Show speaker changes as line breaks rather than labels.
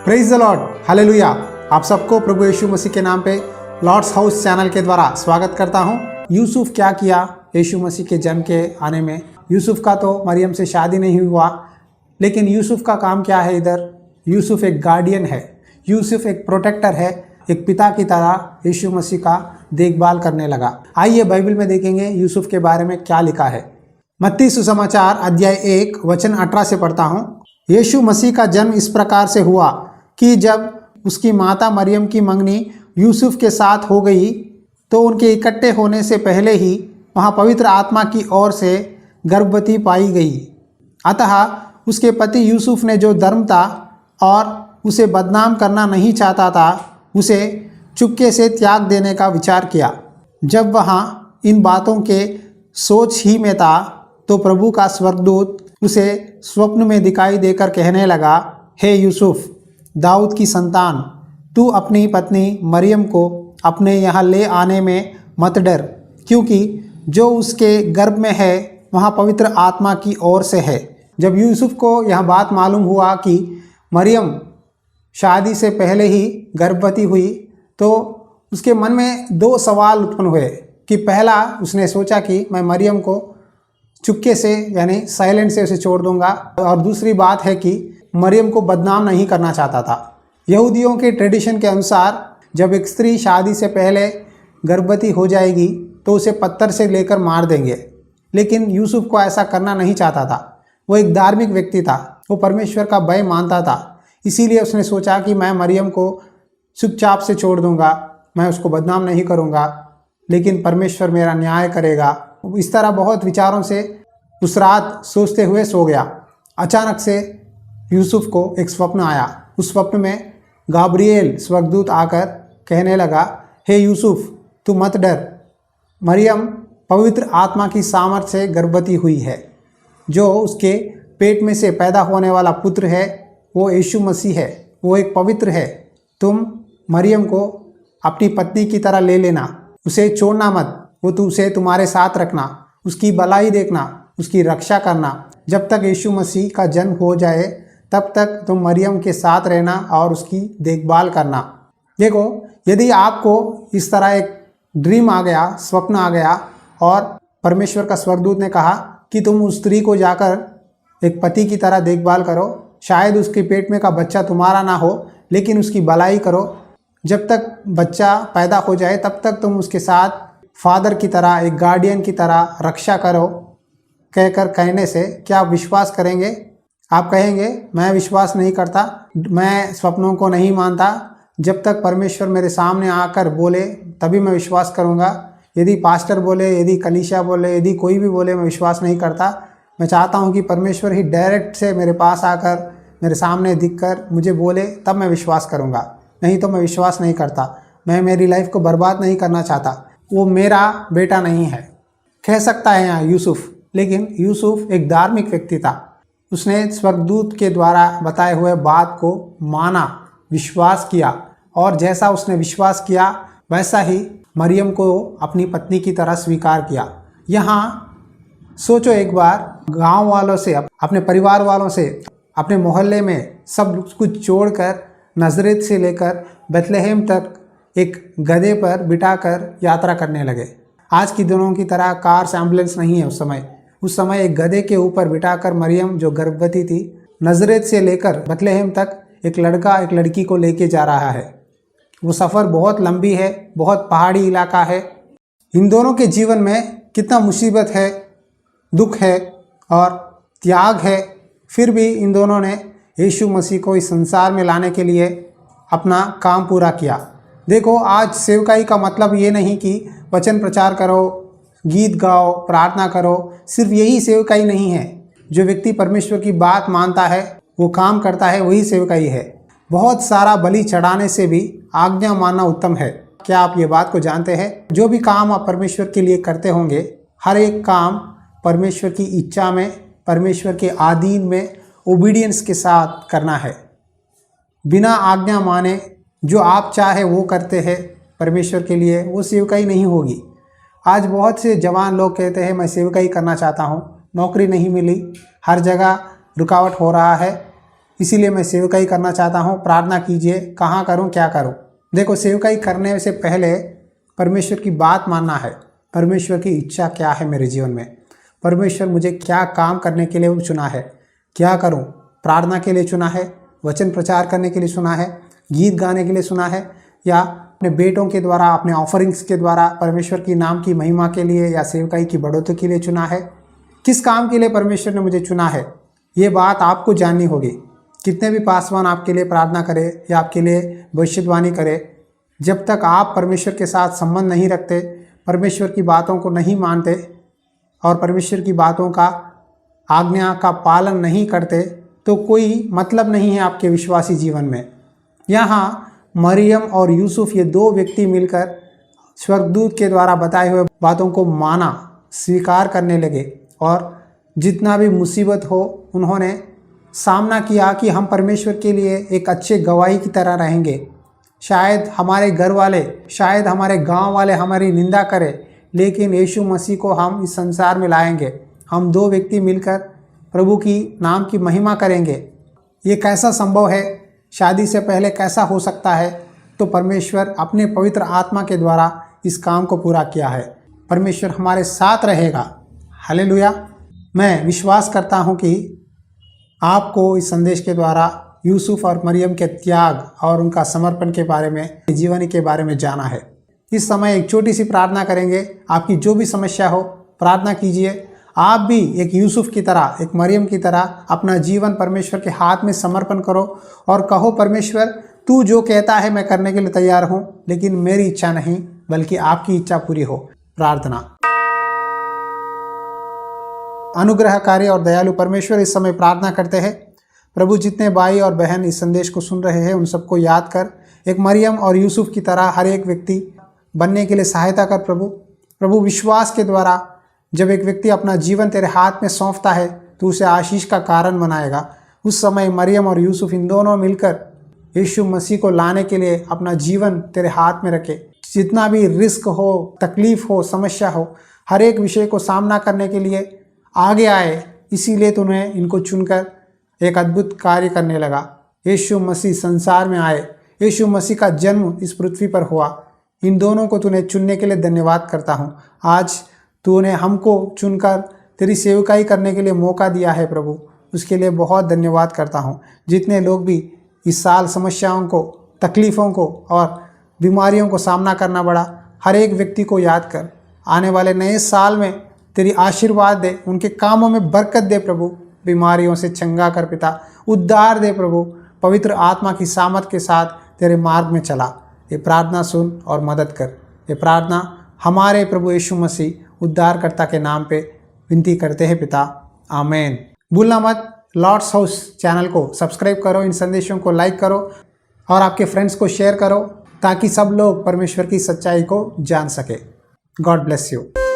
Praise the Lord, hallelujah. आप सबको प्रभु यीशु मसीह के नाम पे लॉर्ड्स हाउस चैनल के द्वारा स्वागत करता हूँ। यूसुफ क्या किया यीशु मसीह के जन्म के आने में? यूसुफ का तो मरियम से शादी नहीं हुआ, लेकिन यूसुफ का काम क्या है इधर? यूसुफ एक गार्डियन है, यूसुफ एक प्रोटेक्टर है, एक पिता की तरह यीशु मसीह का देखभाल करने लगा। आइए बाइबल में देखेंगे यूसुफ के बारे में क्या लिखा है। मत्ती सुसमाचार अध्याय 1 वचन 18 से पढ़ता हूँ। यीशु मसीह का जन्म इस प्रकार से हुआ कि जब उसकी माता मरियम की मंगनी यूसुफ के साथ हो गई तो उनके इकट्ठे होने से पहले ही वहाँ पवित्र आत्मा की ओर से गर्भवती पाई गई। अतः उसके पति यूसुफ ने जो धर्म था और उसे बदनाम करना नहीं चाहता था, उसे चुपके से त्याग देने का विचार किया। जब वहाँ इन बातों के सोच ही में था तो प्रभु का स्वर्गदूत उसे स्वप्न में दिखाई देकर कहने लगा, हे यूसुफ, दाऊद की संतान, तू अपनी पत्नी मरियम को अपने यहाँ ले आने में मत डर, क्योंकि जो उसके गर्भ में है वहाँ पवित्र आत्मा की ओर से है। जब यूसुफ को यह बात मालूम हुआ कि मरियम शादी से पहले ही गर्भवती हुई, तो उसके मन में दो सवाल उत्पन्न हुए कि पहला, उसने सोचा कि मैं मरियम को चुपके से यानी साइलेंट से उसे छोड़ दूंगा, और दूसरी बात है कि मरियम को बदनाम नहीं करना चाहता था। यहूदियों के ट्रेडिशन के अनुसार जब एक स्त्री शादी से पहले गर्भवती हो जाएगी तो उसे पत्थर से लेकर मार देंगे, लेकिन यूसुफ को ऐसा करना नहीं चाहता था। वो एक धार्मिक व्यक्ति था, वो परमेश्वर का भय मानता था। इसीलिए उसने सोचा कि मैं मरियम को चुपचाप से छोड़ दूंगा, मैं उसको बदनाम नहीं करूंगा, लेकिन परमेश्वर मेरा न्याय करेगा। इस तरह बहुत विचारों से उस रात सोचते हुए सो गया। अचानक से यूसुफ को एक स्वप्न आया। उस स्वप्न में गाब्रिएल स्वर्गदूत आकर कहने लगा, हे यूसुफ, तू मत डर, मरियम पवित्र आत्मा की सामर्थ्य से गर्भवती हुई है। जो उसके पेट में से पैदा होने वाला पुत्र है वो यीशु मसीह है, वो एक पवित्र है। तुम मरियम को अपनी पत्नी की तरह ले लेना, उसे छोड़ना मत, वो उसे तुम्हारे साथ रखना, उसकी भलाई देखना, उसकी रक्षा करना। जब तक यीशु मसीह का जन्म हो जाए तब तक तुम मरियम के साथ रहना और उसकी देखभाल करना। देखो, यदि आपको इस तरह एक ड्रीम आ गया, स्वप्न आ गया, और परमेश्वर का स्वर्गदूत ने कहा कि तुम उस स्त्री को जाकर एक पति की तरह देखभाल करो, शायद उसके पेट में का बच्चा तुम्हारा ना हो, लेकिन उसकी भलाई करो, जब तक बच्चा पैदा हो जाए तब तक तुम उसके साथ फादर की तरह, एक गार्डियन की तरह रक्षा करो, कहने से क्या आप विश्वास करेंगे? आप कहेंगे, मैं विश्वास नहीं करता, मैं स्वप्नों को नहीं मानता, जब तक परमेश्वर मेरे सामने आकर बोले तभी मैं विश्वास करूँगा। यदि पास्टर बोले, यदि कलीसिया बोले, यदि कोई भी बोले, मैं विश्वास नहीं करता। मैं चाहता हूँ कि परमेश्वर ही डायरेक्ट से मेरे पास आकर मेरे सामने दिखकर मुझे बोले, तब मैं विश्वास करूँगा, नहीं तो मैं विश्वास नहीं करता। मैं मेरी लाइफ को बर्बाद नहीं करना चाहता। वो मेरा बेटा नहीं है, कह सकता है यहाँ यूसुफ, लेकिन यूसुफ एक धार्मिक व्यक्ति था। उसने स्वर्गदूत के द्वारा बताए हुए बात को माना, विश्वास किया, और जैसा उसने विश्वास किया वैसा ही मरियम को अपनी पत्नी की तरह स्वीकार किया। यहाँ सोचो एक बार, गांव वालों से, अपने परिवार वालों से, अपने मोहल्ले में सब कुछ छोड़कर नजरेत से लेकर बेथलेहेम तक एक गधे पर बिठाकर यात्रा करने लगे। आज की दिनों की तरह कार्स, एम्बुलेंस नहीं है उस समय एक गधे के ऊपर बिठाकर मरियम जो गर्भवती थी, नजरेत से लेकर बेथलेहेम तक एक लड़का एक लड़की को लेके जा रहा है। वो सफ़र बहुत लंबी है, बहुत पहाड़ी इलाका है। इन दोनों के जीवन में कितना मुसीबत है, दुख है और त्याग है, फिर भी इन दोनों ने यीशु मसीह को इस संसार में लाने के लिए अपना काम पूरा किया। देखो, आज सेवकाई का मतलब ये नहीं कि वचन प्रचार करो, गीत गाओ, प्रार्थना करो, सिर्फ यही सेवकाई नहीं है। जो व्यक्ति परमेश्वर की बात मानता है, वो काम करता है, वही सेवकाई है। बहुत सारा बलि चढ़ाने से भी आज्ञा मानना उत्तम है। क्या आप ये बात को जानते हैं? जो भी काम आप परमेश्वर के लिए करते होंगे, हर एक काम परमेश्वर की इच्छा में, परमेश्वर के अधीन में ओबीडियंस के साथ करना है। बिना आज्ञा माने जो आप चाहे वो करते हैं परमेश्वर के लिए, वो सेवकाई नहीं होगी। आज बहुत से जवान लोग कहते हैं, मैं सेवकाई करना चाहता हूँ, नौकरी नहीं मिली, हर जगह रुकावट हो रहा है, इसीलिए मैं सेवकाई करना चाहता हूँ, प्रार्थना कीजिए, कहाँ करूँ, क्या करूँ। देखो, सेवकाई करने से पहले परमेश्वर की बात मानना है। परमेश्वर की इच्छा क्या है मेरे जीवन में, परमेश्वर मुझे क्या काम करने के लिए चुना है, क्या करूं। प्रार्थना के लिए चुना है, वचन प्रचार करने के लिए चुना है, गीत गाने के लिए सुना है, या अपने बेटों के द्वारा, अपने ऑफरिंग्स के द्वारा परमेश्वर की नाम की महिमा के लिए या सेवकाई की बढ़ोतरी के लिए चुना है। किस काम के लिए परमेश्वर ने मुझे चुना है, ये बात आपको जाननी होगी। कितने भी पासवान आपके लिए प्रार्थना करे या आपके लिए भविष्यवाणी करे, जब तक आप परमेश्वर के साथ संबंध नहीं रखते, परमेश्वर की बातों को नहीं मानते और परमेश्वर की बातों का, आज्ञा का पालन नहीं करते, तो कोई मतलब नहीं है आपके विश्वासी जीवन में। यहाँ मरियम और यूसुफ, ये दो व्यक्ति मिलकर स्वर्गदूत के द्वारा बताए हुए बातों को माना, स्वीकार करने लगे और जितना भी मुसीबत हो उन्होंने सामना किया कि हम परमेश्वर के लिए एक अच्छे गवाही की तरह रहेंगे। शायद हमारे घर वाले, शायद हमारे गांव वाले हमारी निंदा करें, लेकिन यीशु मसीह को हम इस संसार में लाएंगे। हम दो व्यक्ति मिलकर प्रभु की नाम की महिमा करेंगे। ये कैसा संभव है, शादी से पहले कैसा हो सकता है? तो परमेश्वर अपने पवित्र आत्मा के द्वारा इस काम को पूरा किया है। परमेश्वर हमारे साथ रहेगा। हालेलुया। मैं विश्वास करता हूँ कि आपको इस संदेश के द्वारा यूसुफ और मरियम के त्याग और उनका समर्पण के बारे में, जीवनी के बारे में जाना है। इस समय एक छोटी सी प्रार्थना करेंगे। आपकी जो भी समस्या हो, प्रार्थना कीजिए। आप भी एक यूसुफ की तरह, एक मरियम की तरह अपना जीवन परमेश्वर के हाथ में समर्पण करो और कहो, परमेश्वर तू जो कहता है मैं करने के लिए तैयार हूँ, लेकिन मेरी इच्छा नहीं बल्कि आपकी इच्छा पूरी हो। प्रार्थना। अनुग्रहकारी और दयालु परमेश्वर, इस समय प्रार्थना करते हैं प्रभु, जितने भाई और बहन इस संदेश को सुन रहे हैं उन सबको याद कर, एक मरियम और यूसुफ की तरह हर एक व्यक्ति बनने के लिए सहायता कर प्रभु। विश्वास के द्वारा जब एक व्यक्ति अपना जीवन तेरे हाथ में सौंपता है तो उसे आशीष का कारण बनाएगा। उस समय मरियम और यूसुफ इन दोनों मिलकर यीशु मसीह को लाने के लिए अपना जीवन तेरे हाथ में रखे। जितना भी रिस्क हो, तकलीफ हो, समस्या हो, हर एक विषय को सामना करने के लिए आगे आए। इसीलिए तूने इनको चुनकर एक अद्भुत कार्य करने लगा। यीशु मसीह संसार में आए, यीशु मसीह का जन्म इस पृथ्वी पर हुआ। इन दोनों को तूने चुनने के लिए धन्यवाद करता हूँ। आज तूने हमको चुनकर तेरी सेवकाई करने के लिए मौका दिया है प्रभु, उसके लिए बहुत धन्यवाद करता हूँ। जितने लोग भी इस साल समस्याओं को, तकलीफ़ों को और बीमारियों को सामना करना पड़ा, हर एक व्यक्ति को याद कर। आने वाले नए साल में तेरी आशीर्वाद दे, उनके कामों में बरकत दे प्रभु। बीमारियों से चंगा कर पिता, उद्धार दे प्रभु। पवित्र आत्मा की सामर्थ के साथ तेरे मार्ग में चला। ये प्रार्थना सुन और मदद कर। ये प्रार्थना हमारे प्रभु यीशु मसीह उद्धारकर्ता के नाम पे विनती करते हैं पिता, आमीन। भूलना मत, लॉर्ड्स हाउस चैनल को सब्सक्राइब करो, इन संदेशों को लाइक करो और आपके फ्रेंड्स को शेयर करो ताकि सब लोग परमेश्वर की सच्चाई को जान सके। God bless you.